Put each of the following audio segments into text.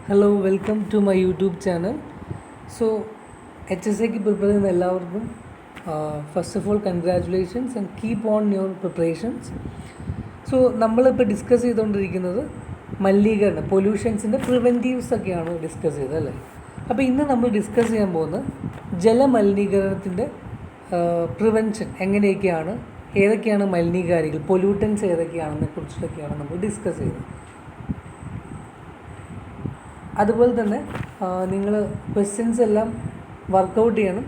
Hello welcome to my YouTube channel. So HSAക്ക് prepare ചെയ്യുന്ന എല്ലാവർക്കും first of all congratulations and keep on your preparations. So നമ്മളിപ്പോൾ discuss ചെയ്തുകൊണ്ടിരിക്കുന്നത് മലിനീകരണം, പൊല്യൂഷൻസിൻ്റെ പ്രിവെൻറ്റീവ്സ് ഒക്കെയാണ് ഡിസ്കസ് ചെയ്തത് അല്ലേ. അപ്പോൾ ഇന്ന് നമ്മൾ ഡിസ്കസ് ചെയ്യാൻ പോകുന്നത് ജലമലിനീകരണത്തിൻ്റെ പ്രിവെൻഷൻ എങ്ങനെയൊക്കെയാണ്, ഏതൊക്കെയാണ് മലിനീകാരികൾ, പൊല്യൂട്ടൻസ് ഏതൊക്കെയാണെന്നെ കുറിച്ചിട്ടൊക്കെയാണ് നമ്മൾ ഡിസ്കസ് ചെയ്തത്. അതുപോലെ തന്നെ നിങ്ങൾ ക്വസ്റ്റ്യൻസ് എല്ലാം വർക്കൗട്ട് ചെയ്യണം.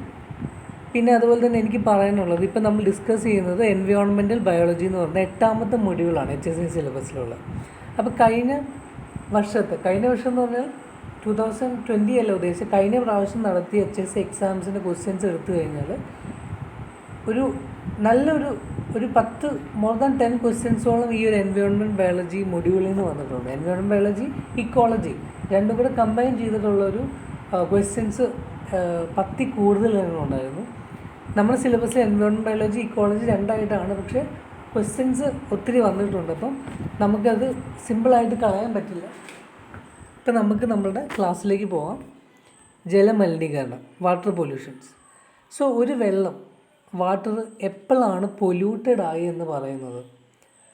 പിന്നെ അതുപോലെ തന്നെ എനിക്ക് പറയാനുള്ളത്, ഇപ്പം നമ്മൾ ഡിസ്കസ് ചെയ്യുന്നത് എൻവയോൺമെൻറ്റൽ ബയോളജി എന്ന് പറഞ്ഞ 8ാമത്തെ മൊഡ്യൂളാണ് HSC സിലബസിലുള്ളത്. അപ്പോൾ കഴിഞ്ഞ വർഷം എന്ന് പറഞ്ഞാൽ 2020 അല്ല ഉദ്ദേശിച്ചത്, കഴിഞ്ഞ പ്രാവശ്യം നടത്തിയ HSC എക്സാംസിൻ്റെ ക്വസ്റ്റ്യൻസ് എടുത്തു കഴിഞ്ഞാൽ ഒരു 10 മോർ ദാൻ 10 ക്വസ്റ്റ്യൻസോളം ഈ ഒരു എൻവയോൺമെൻറ്റ് ബയോളജി മൊഡ്യൂളിൽ നിന്ന് വന്നിട്ടുണ്ട്. എൻവയോൺമെൻറ്റ് ബയോളജി, ഇക്കോളജി രണ്ടും കൂടെ കമ്പൈൻ ചെയ്തിട്ടുള്ളൊരു ക്വസ്റ്റ്യൻസ് 10 കൂടുതൽ ഉണ്ടായിരുന്നു. നമ്മുടെ സിലബസിൽ എൻവയോൺമെൻറ്റ് ബയോളജി, ഇക്കോളജി രണ്ടായിട്ടാണ്, പക്ഷേ ക്വസ്റ്റ്യൻസ് ഒത്തിരി വന്നിട്ടുണ്ട്. അപ്പം നമുക്കത് സിമ്പിളായിട്ട് കളയാൻ പറ്റില്ല. ഇപ്പം നമുക്ക് നമ്മളുടെ ക്ലാസ്സിലേക്ക് പോകാം. ജലമലിനീകരണം, വാട്ടർ പൊല്യൂഷൻസ്. സോ ഒരു വാട്ടർ എപ്പോഴാണ് പൊല്യൂട്ടഡ് ആയി എന്ന് പറയുന്നത്,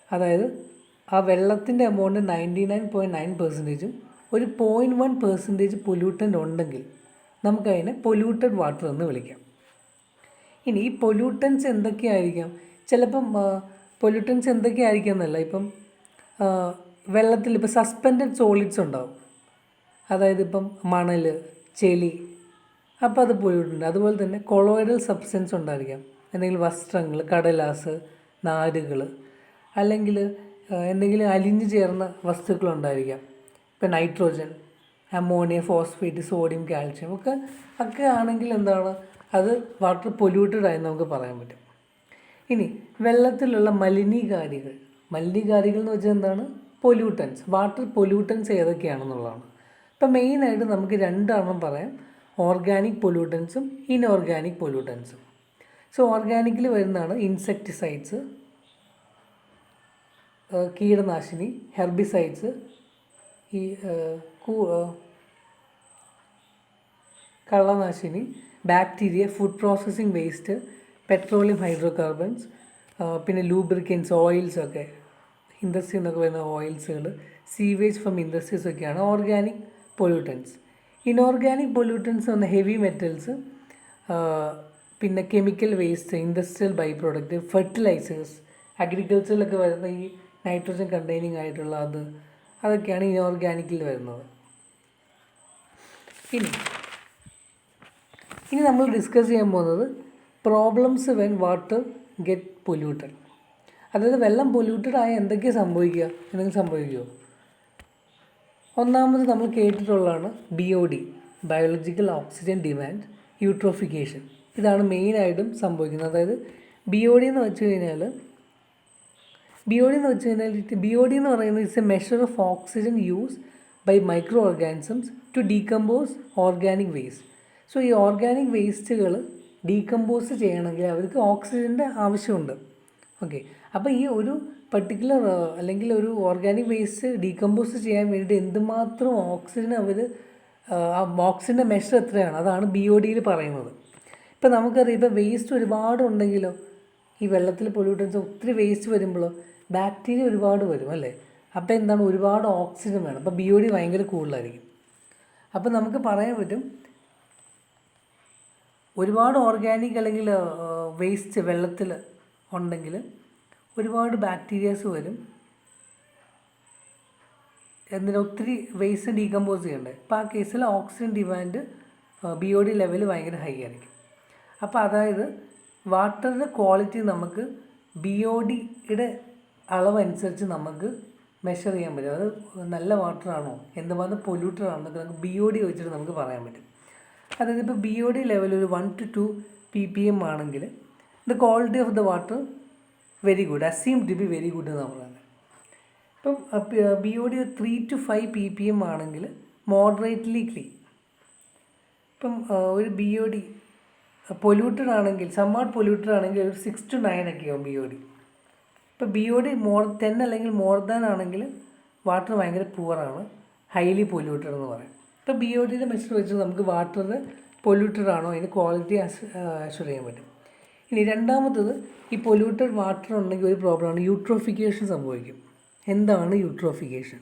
അതായത് ആ വെള്ളത്തിൻ്റെ എമൗണ്ട് 99.9% ഒരു 0.1% പൊല്യൂട്ടൻ്റ് ഉണ്ടെങ്കിൽ നമുക്കതിനെ പൊല്യൂട്ടഡ് വാട്ടർ എന്ന് വിളിക്കാം. ഇനി ഈ പൊല്യൂട്ടൻസ് എന്തൊക്കെയായിരിക്കാം? ചിലപ്പം പൊല്യൂട്ടൻസ് എന്തൊക്കെയായിരിക്കാം എന്നല്ല, ഇപ്പം വെള്ളത്തിൽ ഇപ്പോൾ സസ്പെൻഡഡ് സോളിഡ്സ് ഉണ്ടാവും, അതായത് ഇപ്പം മണൽ, ചെളി, അപ്പോൾ അത് പൊല്യൂട്ടൻ്റ്. അതുപോലെ തന്നെ കൊളോയിഡൽ സബ്സ്റ്റൻസ് ഉണ്ടായിരിക്കാം, എന്തെങ്കിലും വസ്ത്രങ്ങൾ, കടലാസ്, നാരുകൾ, അല്ലെങ്കിൽ എന്തെങ്കിലും അലിഞ്ഞു ചേർന്ന വസ്തുക്കളുണ്ടായിരിക്കാം. ഇപ്പം nitrogen, ammonia, phosphate, sodium, calcium ഒക്കെ ആണെങ്കിൽ എന്താണ്, അത് വാട്ടർ പൊല്യൂട്ടഡ് ആയി നമുക്ക് പറയാൻ പറ്റും. ഇനി വെള്ളത്തിലുള്ള മലിനീകാരികൾ എന്ന് വെച്ചാൽ എന്താണ്? പൊല്യൂട്ടൻസ്. വാട്ടർ പൊല്യൂട്ടൻസ് ഏതൊക്കെയാണെന്നുള്ളതാണ്. ഇപ്പം മെയിനായിട്ട് നമുക്ക് രണ്ടെണ്ണം പറയാം, ഓർഗാനിക് പൊല്യൂട്ടൻസും ഇൻഓർഗാനിക് പൊല്യൂട്ടൻസും. സോ ഓർഗാനിക്കിൽ വരുന്നതാണ് ഇൻസെക്ടിസൈഡ്സ്, കീടനാശിനി, ഹെർബിസൈഡ്സ്, ഈ കളനാശിനി, bacteria, food processing waste, petroleum, hydrocarbons, പിന്നെ ലൂബ്രിക്കൻസ്, ഓയിൽസൊക്കെ, ഇൻഡസ്ട്രിയിൽ നിന്നൊക്കെ വരുന്ന ഓയിൽസുകൾ, സീവേജ് ഫ്രം ഇൻഡസ്ട്രീസ് ഒക്കെയാണ് ഓർഗാനിക് പൊല്യൂട്ടൻസ്. ഇൻഓർഗാനിക് പൊല്യൂട്ടൻസ് എന്ന ഹെവി മെറ്റൽസ്, പിന്നെ chemical waste, industrial by product, fertilisers, അഗ്രികൾച്ചറിലൊക്കെ വരുന്ന ഈ നൈട്രോജൻ കണ്ടെയ്നിങ് ആയിട്ടുള്ള അതൊക്കെയാണ് ഇൻഓർഗാനിക്കിൽ വരുന്നത്. ഇനി നമ്മൾ ഡിസ്കസ് ചെയ്യാൻ പോകുന്നത് problems when water get polluted. അതായത് വെള്ളം പൊല്യൂട്ടഡ് ആയ എന്തൊക്കെയാണ് സംഭവിക്കുക, എന്തെങ്കിലും സംഭവിക്കുമോ? ഒന്നാമത് നമ്മൾ കേട്ടിട്ടുള്ളതാണ് BOD, biological oxygen demand, eutrophication. ഇതാണ് മെയിനായിട്ടും സംഭവിക്കുന്നത്. അതായത് BOD എന്ന് വെച്ച് കഴിഞ്ഞാൽ BOD എന്ന് പറയുന്നത് it's a measure of oxygen use by microorganisms to decompose organic waste. So ഈ ഓർഗാനിക് വേസ്റ്റുകൾ ഡീകമ്പോസ് ചെയ്യണമെങ്കിൽ അവർക്ക് ഓക്സിജൻ്റെ ആവശ്യമുണ്ട്. ഓക്കെ, അപ്പോൾ ഈ ഒരു പർട്ടിക്കുലർ അല്ലെങ്കിൽ ഒരു ഓർഗാനിക് വേസ്റ്റ് ഡീകമ്പോസ് ചെയ്യാൻ വേണ്ടിയിട്ട് എന്തുമാത്രം ഓക്സിജൻ്റെ മെഷർ എത്രയാണ്, അതാണ് BODയിൽ പറയുന്നത്. ഇപ്പോൾ നമുക്കറിയാം, ഇപ്പോൾ വേസ്റ്റ് ഒരുപാട് ഉണ്ടെങ്കിലോ, ഈ വെള്ളത്തിൽ പൊല്യൂട്ടൻസ് ഒത്തിരി വേസ്റ്റ് വരുമ്പോഴോ ബാക്ടീരിയ ഒരുപാട് വരും അല്ലേ. അപ്പോൾ എന്താണ്, ഒരുപാട് ഓക്സിജൻ വേണം. അപ്പോൾ BOD ഭയങ്കര കൂടുതലായിരിക്കും. അപ്പോൾ നമുക്ക് പറയാൻ പറ്റും, ഒരുപാട് ഓർഗാനിക് അല്ലെങ്കിൽ വേസ്റ്റ് വെള്ളത്തിൽ ഉണ്ടെങ്കിൽ ഒരുപാട് ബാക്ടീരിയാസ് വരും, എന്നിട്ട് ഒത്തിരി വേസ്റ്റ് ഡീകമ്പോസ് ചെയ്യണ്ടേ. അപ്പോൾ ആ കേസിൽ ഓക്സിജൻ ഡിമാൻഡ് BOD ലെവൽ ഭയങ്കര ഹൈ ആയിരിക്കും. അപ്പോൾ അതായത് വാട്ടറിൻ്റെ ക്വാളിറ്റി നമുക്ക് BODയുടെ അളവനുസരിച്ച് നമുക്ക് മെഷർ ചെയ്യാൻ പറ്റും. അത് നല്ല വാട്ടറാണോ, എന്തുമാത്രം പൊല്യൂട്ടഡ് ആണെന്നൊക്കെ നമുക്ക് BOD വെച്ചിട്ട് നമുക്ക് പറയാൻ പറ്റും. അതായത് ഇപ്പോൾ BOD ലെവൽ ഒരു 1 to 2 ppm ആണെങ്കിൽ the quality of the water very good, assume to be very good എന്നാണ് പറയുന്നത്. ഇപ്പം BOD 3 to 5 ppm ആണെങ്കിൽ മോഡറേറ്റ്ലി ക്ലീൻ. ഇപ്പം ഒരു BOD പൊല്യൂട്ടഡ് ആണെങ്കിൽ, സംവാട്ട് പൊല്യൂട്ടഡ് ആണെങ്കിൽ ഒരു 6 to 9 ഒക്കെയാവും BOD. ഇപ്പോൾ BOD 10 അല്ലെങ്കിൽ മോർ ദാൻ ആണെങ്കിൽ വാട്ടർ ഭയങ്കര പുവറാണ്. ഹൈലി പൊല്യൂട്ടഡ് എന്ന് പറയും. ഇപ്പോൾ BOD മെഷർ വെച്ച് നമുക്ക് വാട്ടർ പൊല്യൂട്ടഡ് ആണോ അതിന് ക്വാളിറ്റി അഷ്വർ ചെയ്യാൻ പറ്റും. ഇനി രണ്ടാമത്തത്, ഈ പൊല്യൂട്ടഡ് വാട്ടർ ഉണ്ടെങ്കിൽ ഒരു പ്രോബ്ലമാണ് യൂട്രോഫിക്കേഷൻ സംഭവിക്കും. എന്താണ് യൂട്രോഫിക്കേഷൻ?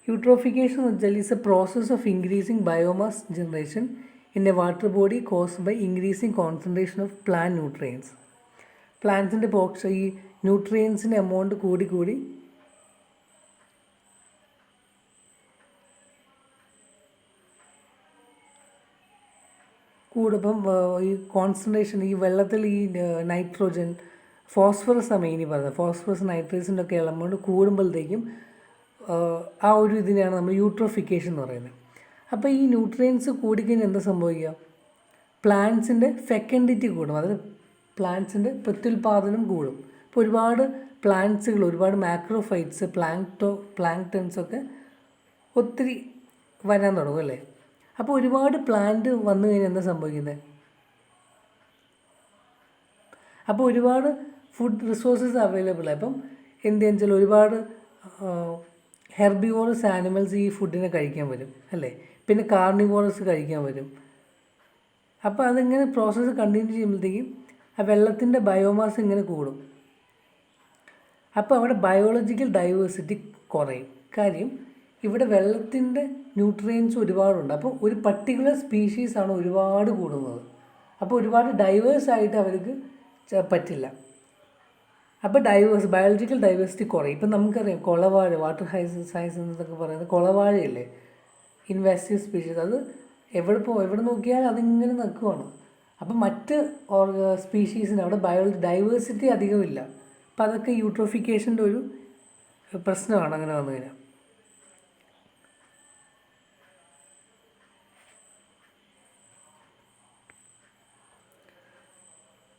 യൂട്രോഫിക്കേഷൻ എന്ന് വെച്ചാൽ is a process of increasing biomass generation in a water body caused by increasing concentration of plant nutrients. പ്ലാന്റ്സിൻ്റെ ഈ ന്യൂട്രിയൻസിൻ്റെ എമൗണ്ട് കൂടി കൂടുമ്പം ഈ കോൺസെൻട്രേഷൻ ഈ വെള്ളത്തിൽ ഈ നൈട്രോജൻ, ഫോസ്ഫറസ് ആണ് മെയിനി പറയുന്നത്, ഫോസ്ഫറസ് നൈട്രേസിൻ്റെ ഒക്കെ എമൗണ്ട് കൂടുമ്പോഴത്തേക്കും ആ ഒരു ഇതിനെയാണ് നമ്മൾ യൂട്രോഫിക്കേഷൻ എന്ന് പറയുന്നത്. അപ്പോൾ ഈ ന്യൂട്രിയൻസ് കൂടിക്കഴിഞ്ഞാൽ എന്താ സംഭവിക്കുക? പ്ലാന്റ്സിൻ്റെ ഫെക്കൻഡിറ്റി കൂടും, അതായത് പ്ലാന്റ്സിൻ്റെ പ്രത്യുൽപാദനം കൂടും. ഇപ്പോൾ ഒരുപാട് പ്ലാന്റ്സുകൾ, ഒരുപാട് മാക്രോഫൈറ്റ്സ്, പ്ലാങ്ക്ടൺസൊക്കെ ഒത്തിരി വരാൻ തുടങ്ങും അല്ലേ? അപ്പോൾ ഒരുപാട് പ്ലാന്റ് വന്നു കഴിഞ്ഞാൽ എന്താ സംഭവിക്കുന്നത്? അപ്പോൾ ഒരുപാട് ഫുഡ് റിസോഴ്സസ് അവൈലബിൾ ആയി. അപ്പം എന്താണെന്ന് വെച്ചാൽ ഒരുപാട് ഹെർബിവോറസ് ആനിമൽസ് ഈ ഫുഡിനെ കഴിക്കാൻ വരും അല്ലേ? പിന്നെ കാർണിവോറസ് കഴിക്കാൻ വരും. അപ്പോൾ അതിങ്ങനെ പ്രോസസ്സ് കണ്ടിന്യൂ ചെയ്യുമ്പോഴത്തേക്കും ആ വെള്ളത്തിൻ്റെ ബയോമാസ് ഇങ്ങനെ കൂടും. അപ്പോൾ അവിടെ ബയോളജിക്കൽ ഡൈവേഴ്സിറ്റി കുറയും. കാര്യം ഇവിടെ വെള്ളത്തിൻ്റെ ന്യൂട്രിയൻസ് ഒരുപാടുണ്ട്. അപ്പോൾ ഒരു പർട്ടിക്കുലർ സ്പീഷീസാണ് ഒരുപാട് കൂടുന്നത്. അപ്പോൾ ഒരുപാട് ഡൈവേഴ്സായിട്ട് അവർക്ക് പറ്റില്ല. അപ്പോൾ ബയോളജിക്കൽ ഡൈവേഴ്സിറ്റി കുറയും. ഇപ്പം നമുക്കറിയാം കുളവാഴ, വാട്ടർ സയൻസ് എന്നൊക്കെ പറയുന്നത് കുളവാഴയല്ലേ, ഇൻവാസീവ് സ്പീഷീസ്. അത് എവിടെ നോക്കിയാലും അതിങ്ങനെ നിൽക്കുവാണ്. അപ്പം മറ്റ് സ്പീഷീസിന് അവിടെ ഡൈവേഴ്സിറ്റി അധികമില്ല. അപ്പം അതൊക്കെ യൂട്രോഫിക്കേഷൻ്റെ ഒരു പ്രശ്നമാണ് അങ്ങനെ വന്നു കഴിഞ്ഞാൽ.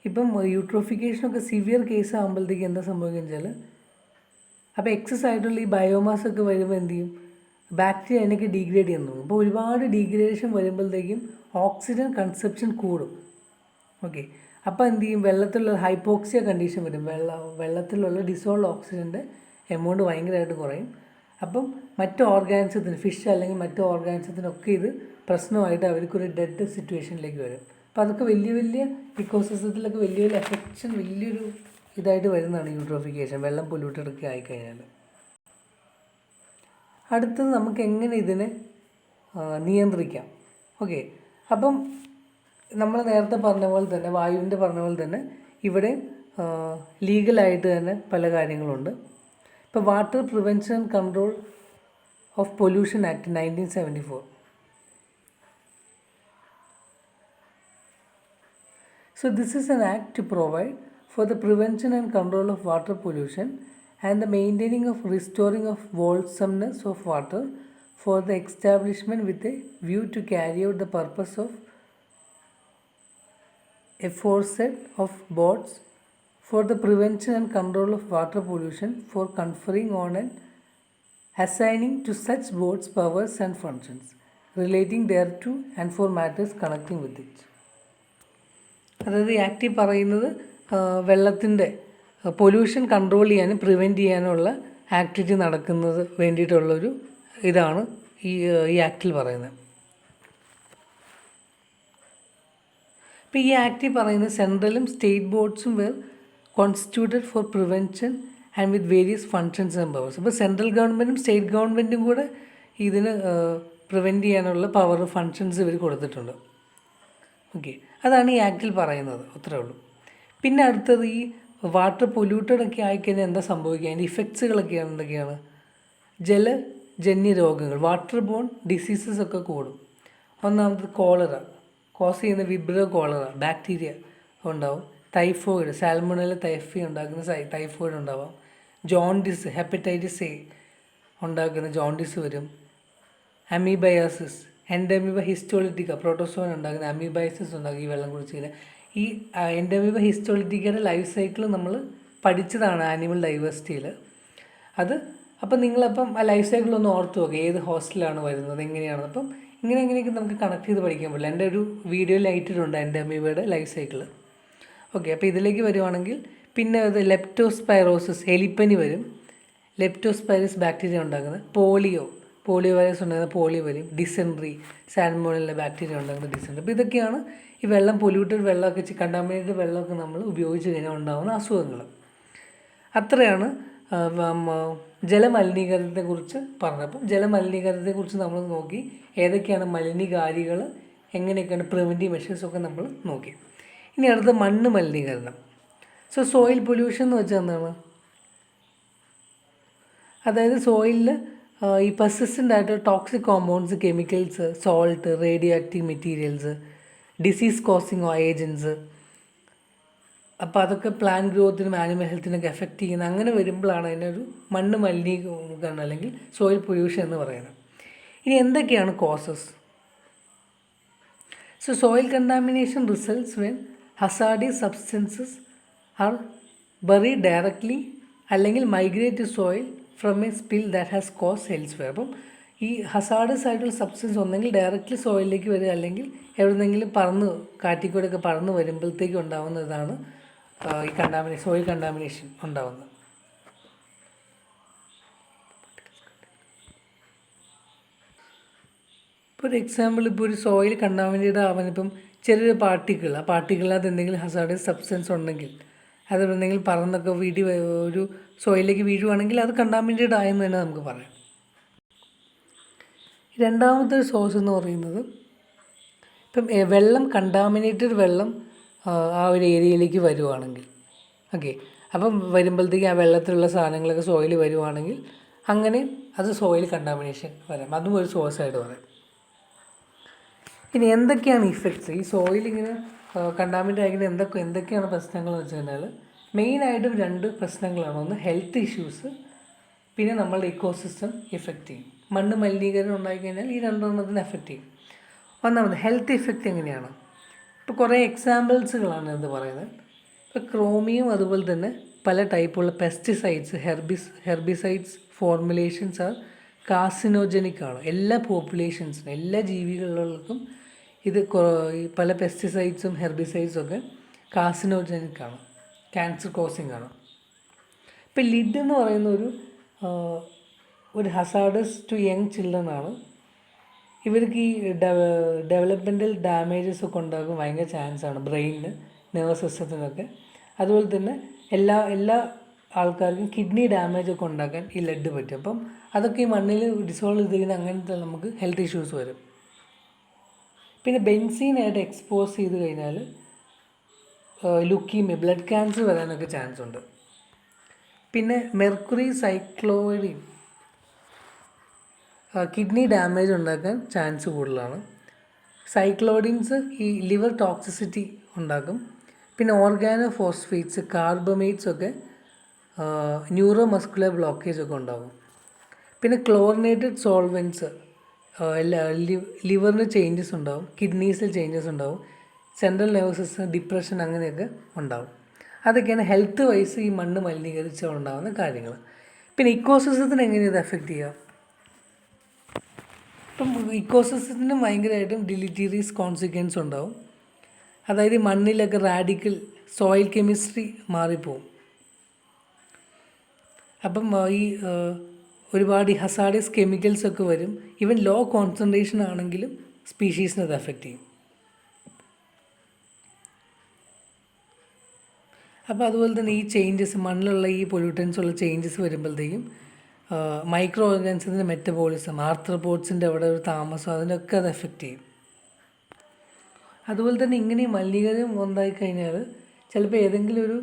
ഇപ്പം യൂട്രോഫിക്കേഷനൊക്കെ സിവിയർ കേസ് ആകുമ്പോഴത്തേക്ക് എന്താ സംഭവിക്കുന്നത് വെച്ചാൽ, അപ്പോൾ എക്സസ് ആയിട്ടുള്ള ഈ ബയോമാസ് ഒക്കെ വരുമ്പോൾ എന്ത് ചെയ്യും? ബാക്ടീരിയ അതിനൊക്കെ ഡീഗ്രേഡ് ചെയ്യാൻ തുടങ്ങും. അപ്പോൾ ഒരുപാട് ഡീഗ്രേഡേഷൻ വരുമ്പോഴത്തേക്കും ഓക്സിജൻ കൺസപ്ഷൻ കൂടും. ഓക്കെ, അപ്പോൾ എന്ത് ചെയ്യും? വെള്ളത്തിലുള്ള ഹൈപ്പോക്സിയ കണ്ടീഷൻ വരും. വെള്ളത്തിലുള്ള ഡിസോൾഡ് ഓക്സിജൻ്റെ എമൗണ്ട് ഭയങ്കരമായിട്ട് കുറയും. അപ്പം മറ്റ് ഓർഗാനിസത്തിന്, ഫിഷ് അല്ലെങ്കിൽ മറ്റ് ഓർഗാനിസത്തിനൊക്കെ ഇത് പ്രശ്നമായിട്ട് അവർക്കൊരു ഡെഡ് സിറ്റുവേഷനിലേക്ക് വരും. അപ്പോൾ അതൊക്കെ വലിയ ഇക്കോസിസ്റ്റത്തിലൊക്കെ വലിയ എഫക്ഷൻ, വലിയൊരു ഇതായിട്ട് വരുന്നതാണ് യൂട്രോഫിക്കേഷൻ, വെള്ളം പൊല്യൂട്ടഡ് ഒക്കെ ആയിക്കഴിഞ്ഞാൽ. അടുത്തത് നമുക്ക് എങ്ങനെ ഇതിനെ നിയന്ത്രിക്കാം. ഓക്കെ, അപ്പം നമ്മൾ നേരത്തെ പറഞ്ഞ പോലെ തന്നെ, വായുവിൻ്റെ പറഞ്ഞ പോലെ തന്നെ ഇവിടെ ലീഗലായിട്ട് തന്നെ പല കാര്യങ്ങളുണ്ട്. ഇപ്പോൾ water prevention and control of pollution act 1974. So this is an act to provide for the prevention and control of water pollution and the maintaining of restoring of wholesomeness of water for the establishment with a view to carry out the purpose of aforesaid of boards for the prevention and control of water pollution, for conferring on and assigning to such boards powers and functions relating thereto and for matters connecting with it. അതായത് ഈ act പറയുന്നത് വെള്ളത്തിൻ്റെ pollution control ചെയ്യാനും prevent ചെയ്യാനുള്ള activity നടക്കുന്നത് വേണ്ടിയിട്ടുള്ളൊരു ഇതാണ് ഈ ആക്ടിൽ പറയുന്നത്. ഇപ്പോൾ ഈ ആക്ട് പറയുന്നത് സെൻട്രലും സ്റ്റേറ്റ് ബോർഡ്സും were constituted for prevention and with various functions and powers. അപ്പോൾ സെൻട്രൽ ഗവൺമെൻറ്റും സ്റ്റേറ്റ് ഗവൺമെൻറ്റും കൂടെ ഇതിന് പ്രിവെൻറ്റ് ചെയ്യാനുള്ള പവർ, ഫങ്ഷൻസ് ഇവർ കൊടുത്തിട്ടുണ്ട്. ഓക്കെ, അതാണ് ഈ ആക്ടിൽ പറയുന്നത്. അത്രേ ഉള്ളൂ. പിന്നെ അടുത്തത് ഈ വാട്ടർ പൊല്യൂട്ടഡ് ഒക്കെ ആയിക്കഴിഞ്ഞാൽ എന്താ സംഭവിക്കുക, അതിൻ്റെ ഇഫക്ട്സുകളൊക്കെയാണ് എന്തൊക്കെയാണ്? ജലജന്യ രോഗങ്ങൾ, വാട്ടർ ബോൺ ഡിസീസസ് ഒക്കെ കൂടും. ഒന്നാമത് കോളറ, കോസ് ചെയ്യുന്ന വിബ്രിയോ കോളറ ബാക്ടീരിയ ഉണ്ടാവും. ടൈഫോയിഡ്, സാൽമോണല്ല ടൈഫി ഉണ്ടാക്കുന്ന ടൈഫോയിഡ് ഉണ്ടാവാം. ജോണ്ടിസ്, ഹെപ്പറ്റൈറ്റിസ് എ ഉണ്ടാക്കുന്ന ജോണ്ടിസ് വരും. അമീബയാസിസ്, എൻഡമീബ ഹിസ്റ്റോളിറ്റിക്ക, പ്രോട്ടോസോൺ ഉണ്ടാകുന്ന അമീബൈസിസ് ഉണ്ടാകും ഈ വെള്ളം കുടിച്ച് കഴിഞ്ഞാൽ. ഈ എൻഡമീബ ഹിസ്റ്റോളിറ്റിക്കയുടെ ലൈഫ് സൈക്കിൾ നമ്മൾ പഠിച്ചതാണ് ആനിമൽ ഡൈവേഴ്സിറ്റിയിൽ. അത് അപ്പം നിങ്ങളപ്പം ആ ലൈഫ് സൈക്കിളൊന്ന് ഓർത്ത് നോക്കുക, ഏത് ഹോസ്റ്റലാണ് വരുന്നത്, എങ്ങനെയാണ്. അപ്പം ഇങ്ങനെയൊക്കെ നമുക്ക് കണക്ട് ചെയ്ത് പഠിക്കാൻ പറ്റില്ല. എൻ്റെ ഒരു വീഡിയോയിൽ ആയിട്ടുണ്ട് എൻഡമീബയുടെ ലൈഫ് സൈക്കിൾ. ഓക്കെ, അപ്പോൾ ഇതിലേക്ക് വരുവാണെങ്കിൽ പിന്നെ അത് ലെപ്റ്റോസ്പൈറോസിസ്, എലിപ്പനി വരും. ലെപ്റ്റോസ്പൈറസ് ബാക്ടീരിയ ഉണ്ടാക്കുന്നത്. പോളിയോ വൈറസ് ഉണ്ടാകുന്ന പോളിയോ വരും, ഡിസെൻട്രി, സാൽമോണല്ല ബാക്ടീരിയ ഉണ്ടാകുന്ന ഡിസെൻട്രി. അപ്പോൾ ഇതൊക്കെയാണ് ഈ വെള്ളം പൊല്യൂട്ടഡ് വെള്ളമൊക്കെ കണ്ടാമിനേറ്റഡ് വെള്ളമൊക്കെ നമ്മൾ ഉപയോഗിച്ച് കഴിഞ്ഞാൽ ഉണ്ടാകുന്ന അസുഖങ്ങൾ. അത്രയാണ് ജലമലിനീകരണത്തെക്കുറിച്ച് പറഞ്ഞത്. അപ്പം ജലമലിനീകരണത്തെക്കുറിച്ച് നമ്മൾ നോക്കി, ഏതൊക്കെയാണ് മലിനീകാരികൾ, എങ്ങനെയൊക്കെയാണ് പ്രിവെൻറ്റീവ് മെഷേഴ്സൊക്കെ നമ്മൾ നോക്കി. ഇനി അടുത്ത മണ്ണ് മലിനീകരണം. സോയിൽ പൊല്യൂഷൻ എന്ന് വെച്ചാൽ എന്താണ്? അതായത് സോയിലിൽ ഈ പെർസിസ്റ്റൻ്റ് ആയിട്ട് toxic compounds, chemicals, salt, radio active materials, disease causing agents, അപ്പോൾ അതൊക്കെ പ്ലാന്റ് ഗ്രോത്തിനും ആനിമൽ ഹെൽത്തിനൊക്കെ എഫക്റ്റ് ചെയ്യുന്ന, അങ്ങനെ വരുമ്പോഴാണ് അതിനൊരു മണ്ണ് മലിനീകരണം അല്ലെങ്കിൽ സോയിൽ പൊല്യൂഷൻ എന്ന് പറയുന്നത്. ഇനി എന്തൊക്കെയാണ് causes? Soil contamination results when hazardous substances are buried directly അല്ലെങ്കിൽ migrate to soil from a spill that has cause elsewhere. അപ്പം ഈ ഹസാർഡസ് ആയിട്ടുള്ള സബ്സ്റ്റൻസ് ഒന്നെങ്കിൽ ഡയറക്റ്റ്ലി സോയിലിലേക്ക് വരിക, അല്ലെങ്കിൽ എവിടെന്നെങ്കിലും കാറ്റിക്കൂടെയൊക്കെ പറന്ന് വരുമ്പോഴത്തേക്കും ഉണ്ടാകുന്നതാണ് ഈ സോയിൽ കണ്ടാമിനേഷൻ ഉണ്ടാകുന്നത്. ഇപ്പോൾ ഒരു എക്സാമ്പിൾ, ഇപ്പോൾ ഒരു സോയിൽ കണ്ടാമിനേറ്റഡ് ആവാനിപ്പം ചെറിയൊരു പാർട്ടിക്കിൾ, ആ പാർട്ടിക്കിളിനകത്ത് എന്തെങ്കിലും ഹസാർഡസ് സബ്സ്റ്റൻസ് ഉണ്ടെങ്കിൽ അത് എന്തെങ്കിലും പറന്നൊക്കെ ഒരു സോയിലേക്ക് വീഴുവാണെങ്കിൽ അത് കണ്ടാമിനേറ്റഡ് ആയെന്ന് തന്നെ നമുക്ക് പറയാം. രണ്ടാമത്തെ ഒരു സോഴ്സ് എന്ന് പറയുന്നത്, ഇപ്പം വെള്ളം കണ്ടാമിനേറ്റഡ് വെള്ളം ആ ഒരു ഏരിയയിലേക്ക് വരുവാണെങ്കിൽ, ഓക്കെ, അപ്പം വരുമ്പോഴത്തേക്ക് ആ വെള്ളത്തിലുള്ള സാധനങ്ങളൊക്കെ സോയിൽ വരുവാണെങ്കിൽ അങ്ങനെ അത് സോയിൽ കണ്ടാമിനേഷൻ വരാം. അതും ഒരു സോഴ്സായിട്ട് പറയാം. ഇനി എന്തൊക്കെയാണ് ഇഫക്ട്സ് ഈ സോയിൽ ഇങ്ങനെ കണ്ടാമിനേറ്റ് ആയിരിക്കുന്ന എന്തൊക്കെയാണ് പ്രശ്നങ്ങൾ എന്ന് വെച്ച് കഴിഞ്ഞാൽ, മെയിനായിട്ടും 2 പ്രശ്നങ്ങളാണ്. ഒന്ന് ഹെൽത്ത് ഇഷ്യൂസ്, പിന്നെ നമ്മളുടെ ഇക്കോസിസ്റ്റം എഫക്റ്റ് ചെയ്യും. മണ്ണ് മലിനീകരണം ഉണ്ടായിക്കഴിഞ്ഞാൽ ഈ 2 എണ്ണത്തിന് എഫക്റ്റ് ചെയ്യും. ഒന്നാമത് ഹെൽത്ത് ഇഫക്റ്റ് എങ്ങനെയാണ്? ഇപ്പോൾ കുറേ എക്സാമ്പിൾസുകളാണ് എന്ത് പറയുന്നത്. ഇപ്പോൾ ക്രോമിയം, അതുപോലെ തന്നെ പല ടൈപ്പുള്ള pesticides, herbicides formulations are carcinogenic ആണ്. എല്ലാ പോപ്പുലേഷൻസിനും, എല്ലാ ജീവികൾക്കും ഇത് പല പെസ്റ്റിസൈഡ്സും ഹെർബിസൈഡ്സും ഒക്കെ കാർസിനോജനിക് ആണ്, ക്യാൻസർ കോസിങ് ആണ്. ഇപ്പം ലിഡ് എന്ന് പറയുന്ന ഒരു ഹസാർഡസ് ടു യങ് ചിൽഡ്രൻ ആണ്. ഇവർക്ക് ഈ ഡെവലപ്മെൻറ്റൽ ഡാമേജസ് ഒക്കെ ഉണ്ടാകും ഭയങ്കര ചാൻസാണ്, ബ്രെയിനിന്, നെർവസ് സിസ്റ്റത്തിനൊക്കെ. അതുപോലെ തന്നെ എല്ലാ ആൾക്കാർക്കും കിഡ്നി ഡാമേജ് ഒക്കെ ഉണ്ടാക്കാൻ ഈ ലെഡ് പറ്റും. അപ്പം അതൊക്കെ ഈ മണ്ണിൽ ഡിസോൾവ് ചെയ്തിരിക്കുന്ന അങ്ങനത്തെ നമുക്ക് ഹെൽത്ത് ഇഷ്യൂസ് വരും. പിന്നെ ബെൻസീനായിട്ട് എക്സ്പോസ് ചെയ്ത് കഴിഞ്ഞാൽ ലുക്കീമിയ, ബ്ലഡ് ക്യാൻസർ വരാനൊക്കെ ചാൻസ് ഉണ്ട്. പിന്നെ മെർക്കുറി സൈക്ലോയിഡിൻ കിഡ്നി ഡാമേജ് ഉണ്ടാക്കാൻ ചാൻസ് കൂടുതലാണ്. സൈക്ലോഡിൻസ് ഈ ലിവർ ടോക്സിസിറ്റി ഉണ്ടാക്കും. പിന്നെ ഓർഗാനോ ഫോസ്ഫേറ്റ്സ്, കാർബമേറ്റ്സ് ഒക്കെ ന്യൂറോ മസ്കുലർ ബ്ലോക്കേജ് ഒക്കെ ഉണ്ടാകും. പിന്നെ ക്ലോറിനേറ്റഡ് സോൾവെൻറ്റ്സ് ലിവറിന് ചേഞ്ചസ് ഉണ്ടാവും, കിഡ്നീസിൽ ചേഞ്ചസ് ഉണ്ടാവും, സെൻട്രൽ നെർവസ് സിസ്റ്റം ഡിപ്രഷൻ അങ്ങനെയൊക്കെ ഉണ്ടാവും. അതൊക്കെയാണ് ഹെൽത്ത് വൈസ് ഈ മണ്ണ് മലിനീകരിച്ചാൽ ഉണ്ടാകുന്ന കാര്യങ്ങൾ. പിന്നെ ഇക്കോസിസ്റ്റത്തിന് എങ്ങനെയാണ് ഇത് എഫക്റ്റ് ചെയ്യുക? ഇപ്പം ഇക്കോസിസ്റ്റത്തിന് ഭയങ്കരമായിട്ടും ഡിലിറ്റീരിയസ് കോൺസിക്വൻസ് ഉണ്ടാവും. അതായത് മണ്ണിലൊക്കെ റാഡിക്കൽ സോയിൽ കെമിസ്ട്രി മാറിപ്പോവും. അപ്പം ഈ ഒരുപാട് ഹസാർഡസ് കെമിക്കൽസ് ഒക്കെ വരും. ഈവൻ ലോ കോൺസെൻട്രേഷൻ ആണെങ്കിലും സ്പീഷീസിനെ അത് എഫക്റ്റ് ചെയ്യും. അപ്പോൾ അതുപോലെ തന്നെ ഈ ചേഞ്ചസ്, മണ്ണിലുള്ള ഈ പൊല്യൂട്ടൻസുള്ള ചേഞ്ചസ് വരുമ്പോഴത്തേക്കും മൈക്രോ ഓർഗാനിസത്തിൻ്റെ മെറ്റബോളിസം, ആർത്രപോഡ്സിൻ്റെ അവിടെ ഒരു താമസം, അതിനൊക്കെ അത് എഫക്റ്റ് ചെയ്യും. അതുപോലെ തന്നെ ഇങ്ങനെ മലിനീകരണം ഉണ്ടായിക്കഴിഞ്ഞാൽ ചിലപ്പോൾ ഏതെങ്കിലും ഒരു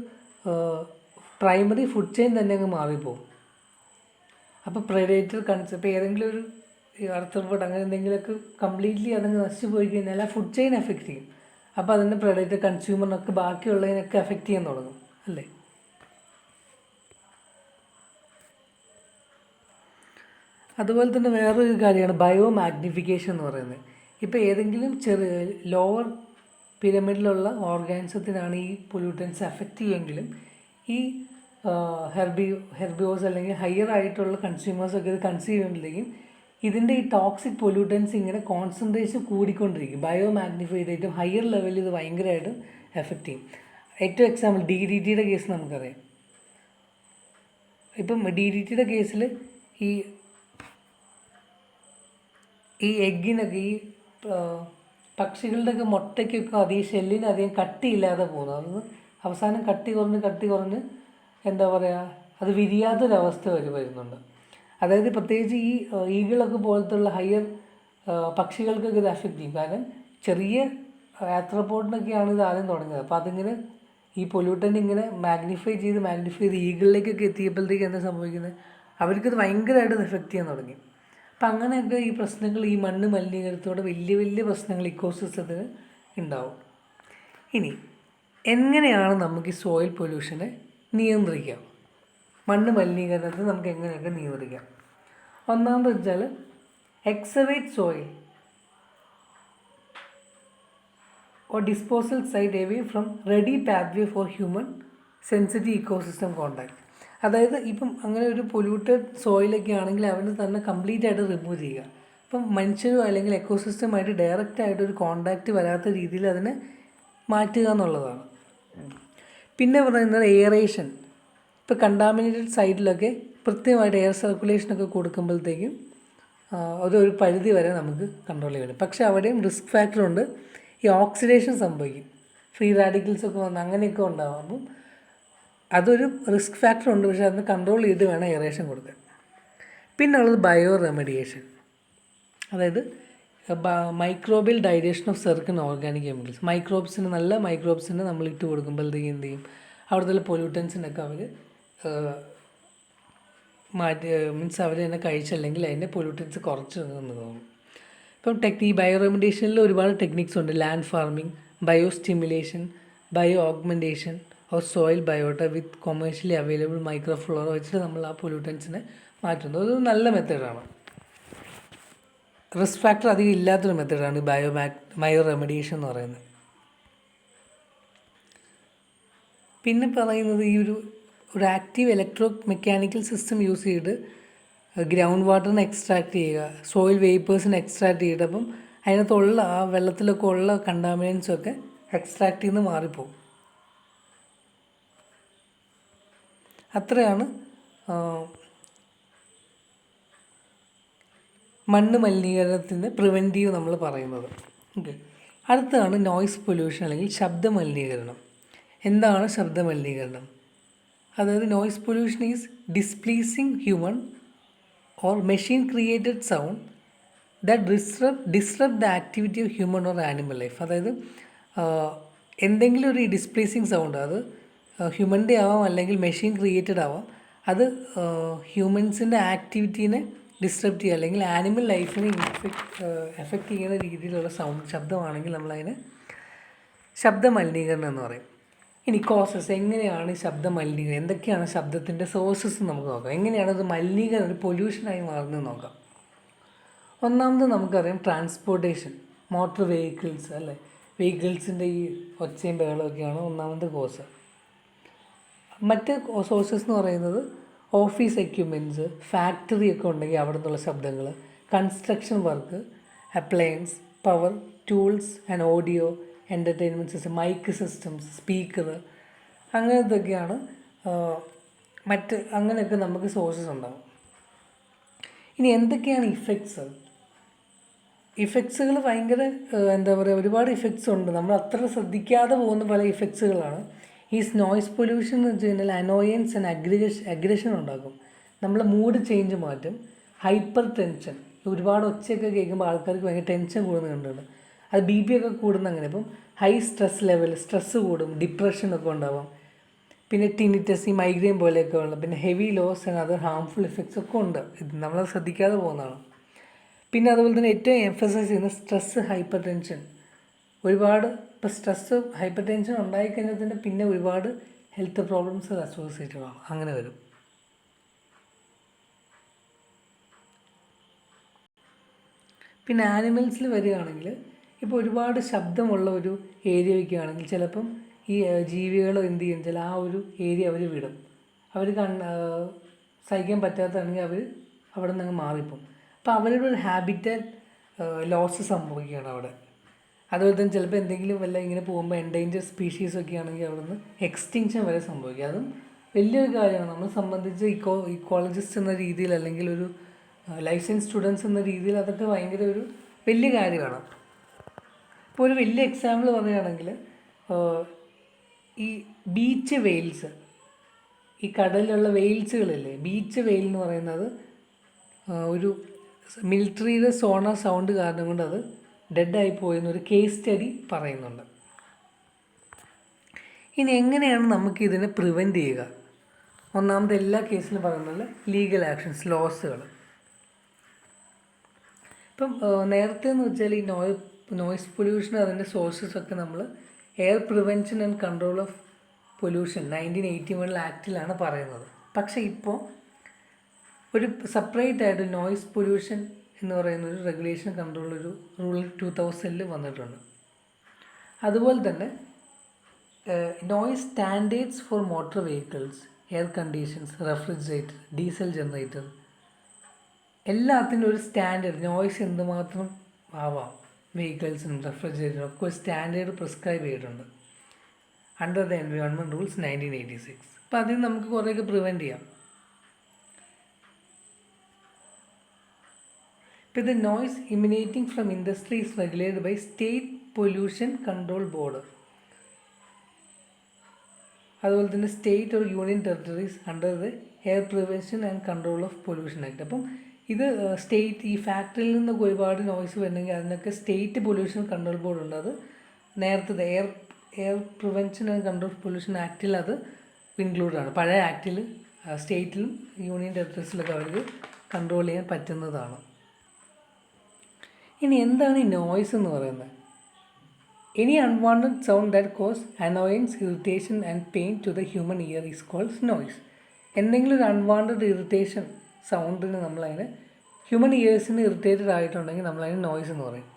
പ്രൈമറി ഫുഡ് ചെയിൻ തന്നെ അങ്ങ് മാറിപ്പോവും. അപ്പോൾ പ്രെഡേറ്റർ കൺസെപ്റ്റ് ഏതെങ്കിലും ഒരു ആർത്രപോഡ് അങ്ങനെ എന്തെങ്കിലുമൊക്കെ കംപ്ലീറ്റ്ലി അതങ്ങ് നശിച്ചു പോയി കഴിഞ്ഞാൽ ആ ഫുഡ് ചെയിൻ എഫക്റ്റ് ചെയ്യും. അപ്പോൾ അതിൻ്റെ പ്രെഡേറ്റർ കൺസ്യൂമറിനൊക്കെ ബാക്കിയുള്ളതിനൊക്കെ എഫക്റ്റ് ചെയ്യാൻ തുടങ്ങും, അല്ലേ? അതുപോലെ തന്നെ വേറൊരു കാര്യമാണ് ബയോ മാഗ്നിഫിക്കേഷൻ എന്ന് പറയുന്നത്. ഇപ്പോൾ ഏതെങ്കിലും ലോവർ പിരമിഡിലുള്ള ഓർഗാനിസത്തിനാണ് ഈ പൊല്യൂട്ടൻസ് എഫക്റ്റ് ചെയ്യുമെങ്കിലും ഈ ഹെർബിവോസ് അല്ലെങ്കിൽ ഹയർ ആയിട്ടുള്ള കൺസ്യൂമേഴ്സൊക്കെ ഇത് കൺസ്യൂം ചെയ്യുമ്പോഴത്തേക്കും ഇതിൻ്റെ ഈ ടോക്സിക് പൊല്യൂട്ടൻസ് ഇങ്ങനെ കോൺസെൻട്രേഷൻ കൂടിക്കൊണ്ടിരിക്കും. ബയോ മാഗ്നിഫൈ ചെയ്തിട്ടും ഹയർ ലെവലിൽ ഇത് ഭയങ്കരമായിട്ട് എഫക്റ്റ് ചെയ്യും. ഏറ്റവും എക്സാമ്പിൾ DDTയുടെ കേസ് നമുക്കറിയാം. ഇപ്പം DDTയുടെ കേസിൽ ഈ ഈ എഗ്ഗിനൊക്കെ ഈ ആ, പക്ഷികളുടെയൊക്കെ മുട്ടയ്ക്കൊക്കെ അധികം ഷെല്ലിന് അധികം കട്ടിയില്ലാതെ പോകുന്നത്. അത് അവസാനം കട്ടി കുറഞ്ഞ് എന്താ പറയുക, അത് വിരിയാത്തൊരവസ്ഥ വരുന്നുണ്ട്. അതായത് പ്രത്യേകിച്ച് ഈ ഈഗിളൊക്കെ പോലത്തുള്ള ഹയർ പക്ഷികൾക്കൊക്കെ ഇത് അഫക്റ്റ് ചെയ്യും. കാരണം ചെറിയ ആർത്രോപോഡിനൊക്കെയാണ് ഇത് ആദ്യം തുടങ്ങിയത്. അപ്പോൾ അതിങ്ങനെ ഈ പൊല്യൂട്ടൻ്റ് ഇങ്ങനെ മാഗ്നിഫൈ ചെയ്ത് ഈഗിളിലേക്കൊക്കെ എത്തിയപ്പോഴത്തേക്ക് എന്താ സംഭവിക്കുന്നത്, അവർക്കിത് ഭയങ്കരമായിട്ട് എഫക്റ്റ് ചെയ്യാൻ തുടങ്ങി. അപ്പം അങ്ങനെയൊക്കെ ഈ പ്രശ്നങ്ങൾ, ഈ മണ്ണ് മലിനീകരണത്തോടെ വലിയ വലിയ പ്രശ്നങ്ങൾ ഇക്കോസിസ്റ്റത്തിന് ഉണ്ടാവും. ഇനി എങ്ങനെയാണ് നമുക്ക് ഈ സോയിൽ പൊല്യൂഷനെ നിയന്ത്രിക്കാം, മണ്ണ് മലിനീകരണത്തെ നമുക്ക് എങ്ങനെയൊക്കെ നിയന്ത്രിക്കാം? ഒന്നാമത് വെച്ചാൽ എക്സവേറ്റ് soil or disposal site away from ready pathway for human sensitive ecosystem contact. അതായത് ഇപ്പം അങ്ങനെ ഒരു പൊല്യൂട്ടഡ് സോയിലൊക്കെ ആണെങ്കിൽ അവന് തന്നെ കംപ്ലീറ്റ് ആയിട്ട് റിമൂവ് ചെയ്യുക. ഇപ്പം മനുഷ്യരോ അല്ലെങ്കിൽ എക്കോസിസ്റ്റമായിട്ട് ഡയറക്റ്റായിട്ട് ഒരു കോണ്ടാക്റ്റ് വരാത്ത രീതിയിൽ അതിനെ മാറ്റുക എന്നുള്ളതാണ്. പിന്നെ പറയുന്നത് എയറേഷൻ. ഇപ്പോൾ കണ്ടാമിനേറ്റഡ് സൈഡിലൊക്കെ കൃത്യമായിട്ട് എയർ സർക്കുലേഷനൊക്കെ കൊടുക്കുമ്പോഴത്തേക്കും അതൊരു പരിധി വരെ നമുക്ക് കൺട്രോൾ ചെയ്യാൻ പറ്റും. പക്ഷേ അവിടെയും റിസ്ക് ഫാക്ടറുണ്ട്. ഈ ഓക്സിഡേഷൻ സംഭവിക്കും, ഫ്രീ റാഡിക്കൽസൊക്കെ വന്ന് അങ്ങനെയൊക്കെ ഉണ്ടാകും. അപ്പം അതൊരു റിസ്ക് ഫാക്ടർ ഉണ്ട്. പക്ഷേ അതിന് കൺട്രോൾ ചെയ്ത് വേണം എയറേഷൻ കൊടുക്കാൻ. പിന്നെ ഉള്ളത് ബയോ റെമഡിയേഷൻ. അതായത് microbial digestion of certain organic chemicals. മൈക്രോബ്സിന്, നല്ല മൈക്രോബ്സിന് നമ്മൾ ഇട്ട് കൊടുക്കുമ്പോഴത്തേക്ക് എന്ത് ചെയ്യും, അവിടുത്തെ പൊല്യൂട്ടൻസിനൊക്കെ അവർ മീൻസ് അവർ തന്നെ കഴിച്ചല്ലെങ്കിൽ അതിൻ്റെ പൊല്യൂട്ടൻസ് കുറച്ച് തോന്നും. ഇപ്പം ഈ ബയോ റെമഡിയേഷനിൽ ഒരുപാട് ടെക്നിക്സ് ഉണ്ട്. Land farming, bio stimulation, bio augmentation or soil biota with commercially available microflora വെച്ചിട്ട് നമ്മൾ ആ പൊല്യൂട്ടൻസിനെ മാറ്റുന്നത് ഒരു നല്ല മെത്തേഡാണ്. റിസ്ക് ഫാക്ടർ അധികം ഇല്ലാത്തൊരു മെത്തേഡാണ് ബയോ റെമഡിയേഷൻ എന്ന് പറയുന്നത്. പിന്നെ പറയുന്നത് ഈ ഒരു active electro mechanical system use ചെയ്ത് ഗ്രൗണ്ട് വാട്ടറിനെ എക്സ്ട്രാക്ട് ചെയ്യുക, സോയിൽ വേപ്പേഴ്സിനെ എക്സ്ട്രാക്ട് ചെയ്തിട്ട് അപ്പം അതിനകത്തുള്ള ആ വെള്ളത്തിലൊക്കെ ഉള്ള കണ്ടാമിനൻസൊക്കെ എക്സ്ട്രാക്ട് ചെയ്ത് മാറിപ്പോകും. അത്രയാണ് മണ്ണ് മലിനീകരണത്തിൻ്റെ പ്രിവെൻറ്റീവ് നമ്മൾ പറയുന്നത്. ഓക്കെ, അടുത്തതാണ് നോയ്സ് പൊല്യൂഷൻ അല്ലെങ്കിൽ ശബ്ദ മലിനീകരണം. എന്താണ് ശബ്ദ മലിനീകരണം? അതായത് noise pollution is displeasing human or machine created sound that disrupt the activity of human or animal life. അതായത് എന്തെങ്കിലും ഒരു ഡിസ്പ്ലേസിങ് സൗണ്ട്, അത് ഹ്യൂമൻ്റെ ആവാം അല്ലെങ്കിൽ മെഷീൻ ക്രിയേറ്റഡ് ആവാം, അത് ഹ്യൂമൻസിൻ്റെ ആക്ടിവിറ്റീനെ ഡിസ്ട്രപ്റ്റ് ചെയ്യുക അല്ലെങ്കിൽ ആനിമൽ ലൈഫിനെ എഫക്റ്റ് ചെയ്യുന്ന രീതിയിലുള്ള ശബ്ദമാണെങ്കിൽ നമ്മളതിനെ ശബ്ദ മലിനീകരണം എന്ന് പറയും. ഇനി കോസസ്, എങ്ങനെയാണ് ശബ്ദ മലിനീകരണം, എന്തൊക്കെയാണ് ശബ്ദത്തിൻ്റെ സോഴ്സസ് നമുക്ക് നോക്കാം. എങ്ങനെയാണ് അത് മലിനീകരണം, ഒരു പൊല്യൂഷനായി മാറുന്നത് നോക്കാം. ഒന്നാമത് നമുക്കറിയാം ട്രാൻസ്പോർട്ടേഷൻ, മോട്ടോർ വെഹിക്കിൾസ് അല്ലേ, വെഹിക്കിൾസിൻ്റെ ഈ ഒച്ചയും ബഹളമൊക്കെയാണ് ഒന്നാമത്തെ കോസ്. മറ്റ് സോഴ്സസ് എന്ന് പറയുന്നത് ഓഫീസ് എക്യുപ്മെൻറ്റ്സ്, ഫാക്ടറി ഒക്കെ ഉണ്ടെങ്കിൽ അവിടെ നിന്നുള്ള ശബ്ദങ്ങൾ, construction work, appliance, power tools and audio, entertainment system, mic systems, speaker, അങ്ങനത്തൊക്കെയാണ് അങ്ങനെയൊക്കെ നമുക്ക് സോഴ്സസ് ഉണ്ടാകും. ഇനി എന്തൊക്കെയാണ് ഇഫക്ട്സുകൾ ഭയങ്കര എന്താ പറയുക, ഒരുപാട് ഇഫക്ട്സ് ഉണ്ട്. നമ്മൾ അത്ര ശ്രദ്ധിക്കാതെ പോകുന്ന പല ഇഫക്ട്സുകളാണ്. ഈ നോയ്സ് പൊല്യൂഷൻ എന്ന് വെച്ച് കഴിഞ്ഞാൽ അനോയൻസ് ആൻഡ് അഗ്രഷൻ ഉണ്ടാക്കും. നമ്മളെ മൂഡ് ചേഞ്ച് മാറ്റും. ഹൈപ്പർ ടെൻഷൻ, ഒരുപാട് ഒച്ചയൊക്കെ കേൾക്കുമ്പോൾ ആൾക്കാർക്ക് ഭയങ്കര ടെൻഷൻ കൂടുന്നത് കണ്ടിട്ടുണ്ട്. അത് BP ഒക്കെ കൂടുന്ന അങ്ങനെ. ഇപ്പം ഹൈ സ്ട്രെസ് കൂടും, ഡിപ്രഷനൊക്കെ ഉണ്ടാവാം. പിന്നെ ടിനിറ്റസ്, ഈ മൈഗ്രെയിൻ പോലെയൊക്കെ ഉള്ള, പിന്നെ heavy loss and other harmful effects ഒക്കെ ഉണ്ട്. ഇത് നമ്മളത് ശ്രദ്ധിക്കാതെ പോകുന്നതാണ്. പിന്നെ അതുപോലെ തന്നെ ഏറ്റവും എംഫസൈസ് ചെയ്യുന്ന സ്ട്രെസ്, ഹൈപ്പർ ടെൻഷൻ. ഒരുപാട് ഇപ്പോൾ സ്ട്രെസ്, ഹൈപ്പർ ടെൻഷൻ ഉണ്ടായിക്കഴിഞ്ഞാൽ തന്നെ പിന്നെ ഒരുപാട് ഹെൽത്ത് പ്രോബ്ലംസ് അസോസിയേറ്റഡ് ആണ്, അങ്ങനെ വരും. പിന്നെ ആനിമൽസിൽ വരികയാണെങ്കിൽ, ഇപ്പോൾ ഒരുപാട് ശബ്ദമുള്ള ഒരു ഏരിയ വയ്ക്കുകയാണെങ്കിൽ ചിലപ്പം ഈ ജീവികൾ എന്ത് ചെയ്യും, ചില ആ ഒരു ഏരിയ അവർ വിടും. അവർ സഹിക്കാൻ പറ്റാത്തതാണെങ്കിൽ അവർ അവിടെ നിന്ന് അങ്ങ് മാറിപ്പോകും. അപ്പോൾ അവരുടെ ഒരു ഹാബിറ്ററ്റ് ലോസ് സംഭവിക്കുകയാണ് അവിടെ. അതുപോലെ തന്നെ ചിലപ്പോൾ എന്തെങ്കിലും വല്ല ഇങ്ങനെ പോകുമ്പോൾ എൻഡേഞ്ചർഡ് സ്പീഷീസൊക്കെ ആണെങ്കിൽ അവിടെ നിന്ന് എക്സ്റ്റിങ്ഷൻ വരെ സംഭവിക്കുക. അതും വലിയൊരു കാര്യമാണ് നമ്മളെ സംബന്ധിച്ച്. ഇക്കോളജിസ്റ്റ് എന്ന രീതിയിൽ അല്ലെങ്കിൽ ഒരു ലൈസൻസ് സ്റ്റുഡൻസ് എന്ന രീതിയിൽ അതൊക്കെ ഭയങ്കര ഒരു വലിയ കാര്യമാണ്. ഇപ്പോൾ ഒരു വലിയ എക്സാമ്പിൾ പറയുകയാണെങ്കിൽ ഈ ബീച്ച് വെയിൽസ്, ഈ കടലിലുള്ള വെയിൽസുകളില്ലേ, ബീച്ച് വെയിൽ എന്ന് പറയുന്നത് ഒരു മിലിറ്ററിയുടെ സോണാർ സൗണ്ട് കാരണം കൊണ്ട് അത് ഡെഡായി പോയെന്നൊരു കേസ് സ്റ്റഡി പറയുന്നുണ്ട്. ഇനി എങ്ങനെയാണ് നമുക്കിതിനെ പ്രിവെൻറ്റ് ചെയ്യുക? ഒന്നാമത് എല്ലാ കേസിലും പറയുന്നത് ലീഗൽ ആക്ഷൻസ്, ലോസുകൾ. ഇപ്പം നേരത്തെ എന്ന് വെച്ചാൽ ഈ നോയ്സ് പൊല്യൂഷൻ അതിൻ്റെ സോഴ്സസൊക്കെ നമ്മൾ air prevention and control of pollution 1981 ആക്റ്റിലാണ് പറയുന്നത്. പക്ഷേ ഇപ്പോൾ ഒരു സെപ്പറേറ്റ് ആയിട്ട് നോയ്സ് പൊല്യൂഷൻ എന്ന് പറയുന്ന ഒരു റെഗുലേഷൻ കൺട്രോൾ ഒരു റൂൾ 2000 വന്നിട്ടുണ്ട്. അതുപോലെ തന്നെ noise standards four motor vehicles, air conditions, refrigerator, diesel generator, എല്ലാത്തിനും ഒരു സ്റ്റാൻഡേർഡ്, നോയ്സ് എന്തുമാത്രം ആവാം വെഹിക്കിൾസിനും റെഫ്രിജറേറ്ററിനും ഒക്കെ ഒരു സ്റ്റാൻഡേർഡ് പ്രിസ്ക്രൈബ് ചെയ്തിട്ടുണ്ട് അണ്ടർ ദ എൻവയോൺമെൻറ്റ് റൂൾസ് 1986. അപ്പോൾ അതിൽ നമുക്ക് കുറേയൊക്കെ പ്രിവെൻറ്റ് ചെയ്യാം. ഇപ്പോൾ the noise emanating from industry is regulated by state pollution control board. അതുപോലെ തന്നെ state or union territories under the air prevention and control of pollution act. അപ്പം ഇത് സ്റ്റേറ്റ്, ഈ ഫാക്ടറിയിൽ നിന്നൊക്കെ ഒരുപാട് നോയ്സ് വരണമെങ്കിൽ അതിനൊക്കെ സ്റ്റേറ്റ് പൊല്യൂഷൻ കൺട്രോൾ ബോർഡ് ഉണ്ട്. അത് നേരത്തെ air prevention and control pollution ആക്റ്റിൽ അത് ഇൻക്ലൂഡാണ്. പഴയ ആക്റ്റിൽ സ്റ്റേറ്റിലും യൂണിയൻ ടെറിട്ടറീസിലൊക്കെ അവർക്ക് കൺട്രോൾ ചെയ്യാൻ പറ്റുന്നതാണ്. ഇനി എന്താണ് ഈ നോയ്സ് എന്ന് പറയുന്നത്? Any unwanted sound that cause annoyance, irritation and pain to the human ear is called noise. എന്തെങ്കിലും ഒരു അൺവാണ്ടഡ് ഇറിറ്റേഷൻ സൗണ്ടിന് നമ്മളതിന് ഹ്യൂമൻ ഇയേഴ്സിന് ഇറിറ്റേറ്റഡ് ആയിട്ടുണ്ടെങ്കിൽ നമ്മളതിന് നോയ്സ് എന്ന് പറയും.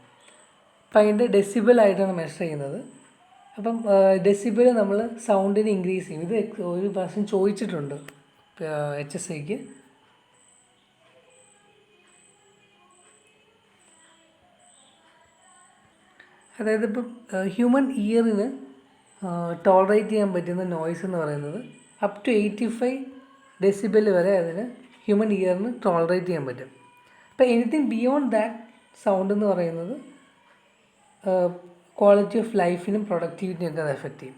അപ്പം അതിൻ്റെ ഡെസിബിൾ ആയിട്ടാണ് മെഷർ ചെയ്യുന്നത്. അപ്പം ഡെസിബിൾ നമ്മൾ സൗണ്ടിന് ഇൻക്രീസ് ചെയ്യും. ഇത് ഒരു പ്രാവശ്യം ചോദിച്ചിട്ടുണ്ട് HSIക്ക്. അതായത് ഇപ്പം ഹ്യൂമൻ ഇയറിന് ടോളറേറ്റ് ചെയ്യാൻ പറ്റുന്ന നോയ്സ് എന്ന് പറയുന്നത് അപ് ടു 85 ഡെസിബിൾ വരെ അതിന് ഹ്യൂമൻ ഇയറിന് ടോളറേറ്റ് ചെയ്യാൻ പറ്റും. അപ്പോൾ എനിത്തിങ് ബിയോണ്ട് ദാറ്റ് സൗണ്ട് എന്ന് പറയുന്നത് ക്വാളിറ്റി ഓഫ് ലൈഫിനും പ്രൊഡക്ടിവിറ്റിയൊക്കെ അത് എഫക്റ്റ് ചെയ്യും.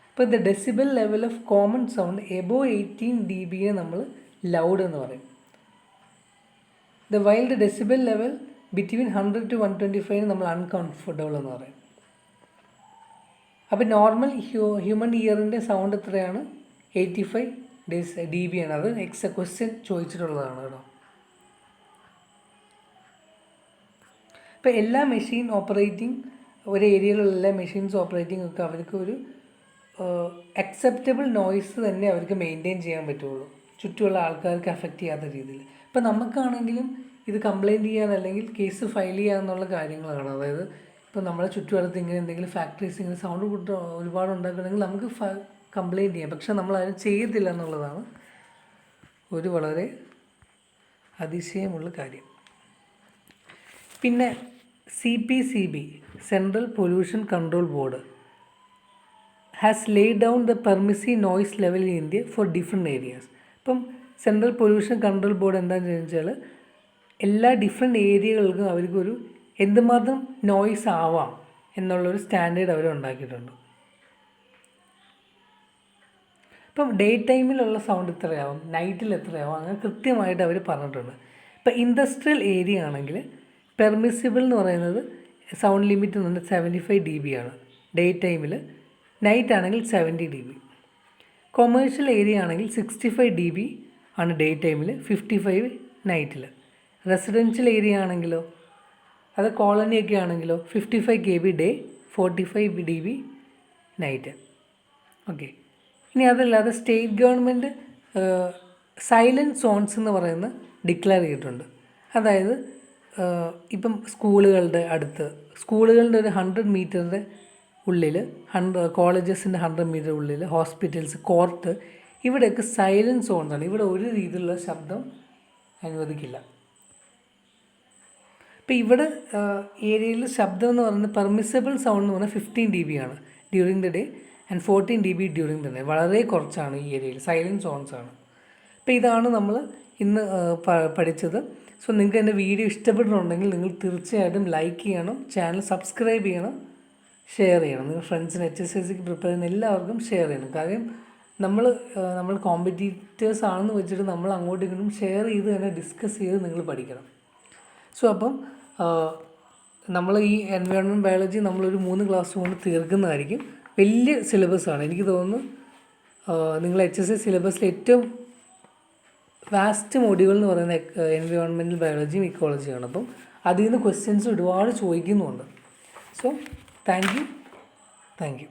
ഇപ്പോൾ the decibel level of common sound above 18 dB നമ്മൾ ലൗഡ് എന്ന് പറയും. The while the decibel level between 100 to 125 നമ്മൾ അൺകംഫർട്ടബിൾ എന്ന് പറയും. അപ്പോൾ നോർമൽ ഹ്യൂമൻ ഇയറിൻ്റെ സൗണ്ട് എത്രയാണ്? 85 dB ആണ്. അത് ക്വസ്റ്റ്യൻ ചോദിച്ചിട്ടുള്ളതാണ് കേട്ടോ. ഇപ്പോൾ എല്ലാ മെഷീൻ ഓപ്പറേറ്റിംഗ്, ഒരു ഏരിയയിലുള്ള എല്ലാ മെഷീൻസ് ഓപ്പറേറ്റിംഗ് ഒക്കെ അവർക്ക് ഒരു അക്സെപ്റ്റബിൾ നോയ്സ് തന്നെ അവർക്ക് മെയിൻറ്റെയിൻ ചെയ്യാൻ പറ്റുള്ളൂ, ചുറ്റുമുള്ള ആൾക്കാർക്ക് അഫക്റ്റ് ചെയ്യാത്ത രീതിയിൽ. ഇപ്പോൾ നമുക്കാണെങ്കിലും ഇത് കംപ്ലയിൻറ്റ് ചെയ്യാൻ അല്ലെങ്കിൽ കേസ് ഫയൽ ചെയ്യാമെന്നുള്ള കാര്യങ്ങളാണ്. അതായത് ഇപ്പോൾ നമ്മുടെ ചുറ്റുവട്ടത്ത് ഇങ്ങനെ എന്തെങ്കിലും ഫാക്ടറീസ് ഇങ്ങനെ സൗണ്ട് ഒരുപാട് ഉണ്ടാക്കണമെങ്കിൽ നമുക്ക് കംപ്ലയിൻറ്റ് ചെയ്യാം. പക്ഷെ നമ്മളതിന് ചെയ്യത്തില്ല എന്നുള്ളതാണ് ഒരു വളരെ അതിശയമുള്ള കാര്യം. പിന്നെ CPCB, central pollution control board, has laid down the permissive noise level in India for different areas. ഇപ്പം സെൻട്രൽ പൊല്യൂഷൻ കൺട്രോൾ ബോർഡ് എന്താണെന്ന് വെച്ചാൽ എല്ലാ ഡിഫറെൻറ്റ് ഏരിയകൾക്കും അവർക്കൊരു എന്തുമാത്രം നോയ്സ് ആവാം എന്നുള്ളൊരു സ്റ്റാൻഡേർഡ് അവർ ഉണ്ടാക്കിയിട്ടുണ്ട്. ഇപ്പം ഡേ ടൈമിലുള്ള സൗണ്ട് എത്രയാവും, നൈറ്റിൽ എത്രയാവും, അങ്ങനെ കൃത്യമായിട്ട് അവർ പറഞ്ഞിട്ടുണ്ട്. ഇപ്പം ഇൻഡസ്ട്രിയൽ ഏരിയ ആണെങ്കിൽ പെർമിസിബിൾ എന്ന് പറയുന്നത് സൗണ്ട് ലിമിറ്റ് എന്ന് പറഞ്ഞാൽ 75 dB ആണ് ഡേ ടൈമിൽ. നൈറ്റ് ആണെങ്കിൽ 70 dB. കൊമേഴ്ഷ്യൽ ഏരിയ ആണെങ്കിൽ 65 dB ആണ് ഡേ ടൈമിൽ, 55 നൈറ്റിൽ. റെസിഡൻഷ്യൽ ഏരിയ ആണെങ്കിലോ, അത് കോളനിയൊക്കെ ആണെങ്കിലോ 55 kb day, 45 dB night. Okay. ഇനി അതല്ലാതെ സ്റ്റേറ്റ് ഗവൺമെൻറ് സൈലൻറ്റ് സോൺസ് എന്ന് പറയുന്ന ഡിക്ലെയർ ചെയ്തിട്ടുണ്ട്. അതായത് ഇപ്പം സ്കൂളുകളുടെ അടുത്ത്, സ്കൂളുകളുടെ ഒരു 100 മീറ്ററിൻ്റെ ഉള്ളിൽ, കോളേജസിൻ്റെ 100 മീറ്റർ ഉള്ളിൽ, ഹോസ്പിറ്റൽസ്, കോർട്ട്, ഇവിടെയൊക്കെ സൈലൻറ്റ് സോൺസാണ്. ഇവിടെ ഒരു രീതിയിലുള്ള ശബ്ദം അനുവദിക്കില്ല. ഇപ്പോൾ ഇവിടെ ഏരിയയിൽ ശബ്ദം എന്ന് പറയുന്നത് പെർമിസിബിൾ സൗണ്ട് എന്ന് പറഞ്ഞാൽ 15 dB ആണ് during the day and 14 dB during the night. വളരെ കുറച്ചാണ് ഈ ഏരിയയിൽ, സൈലൻറ്റ് സോൺസ് ആണ്. അപ്പോൾ ഇതാണ് നമ്മൾ ഇന്ന് പഠിച്ചത്. സോ നിങ്ങൾക്ക് എൻ്റെ വീഡിയോ ഇഷ്ടപ്പെട്ടിട്ടുണ്ടെങ്കിൽ നിങ്ങൾ തീർച്ചയായിട്ടും ലൈക്ക് ചെയ്യണം, ചാനൽ സബ്സ്ക്രൈബ് ചെയ്യണം, ഷെയർ ചെയ്യണം. നിങ്ങൾ ഫ്രണ്ട്സിന് HSLCക്ക് പ്രിപ്പയർ ചെയ്യുന്ന എല്ലാവർക്കും ഷെയർ ചെയ്യണം. കാര്യം നമ്മൾ കോമ്പറ്റീറ്റേഴ്സ് ആണെന്ന് വെച്ചിട്ട് നമ്മൾ അങ്ങോട്ടും ഇങ്ങോട്ടും ഷെയർ ചെയ്ത് തന്നെ ഡിസ്കസ് ചെയ്ത് നിങ്ങൾ പഠിക്കണം. സോ അപ്പം നമ്മൾ ഈ എൻവയോൺമെൻറ്റ് ബയോളജി നമ്മളൊരു 3 ക്ലാസ് കൊണ്ട് തീർക്കുന്നതായിരിക്കും. വലിയ സിലബസാണ്. എനിക്ക് തോന്നുന്നു നിങ്ങൾ HSC സിലബസിൽ ഏറ്റവും വാസ്റ്റ് മോഡ്യൂൾ എന്ന് പറയുന്ന എൻവയോൺമെൻറ്റൽ ബയോളജിയും ഇക്കോളജിയാണ്. അപ്പം അതിൽ നിന്ന് ക്വസ്റ്റ്യൻസ് ഒരുപാട് ചോദിക്കുന്നുണ്ട്. So thank you.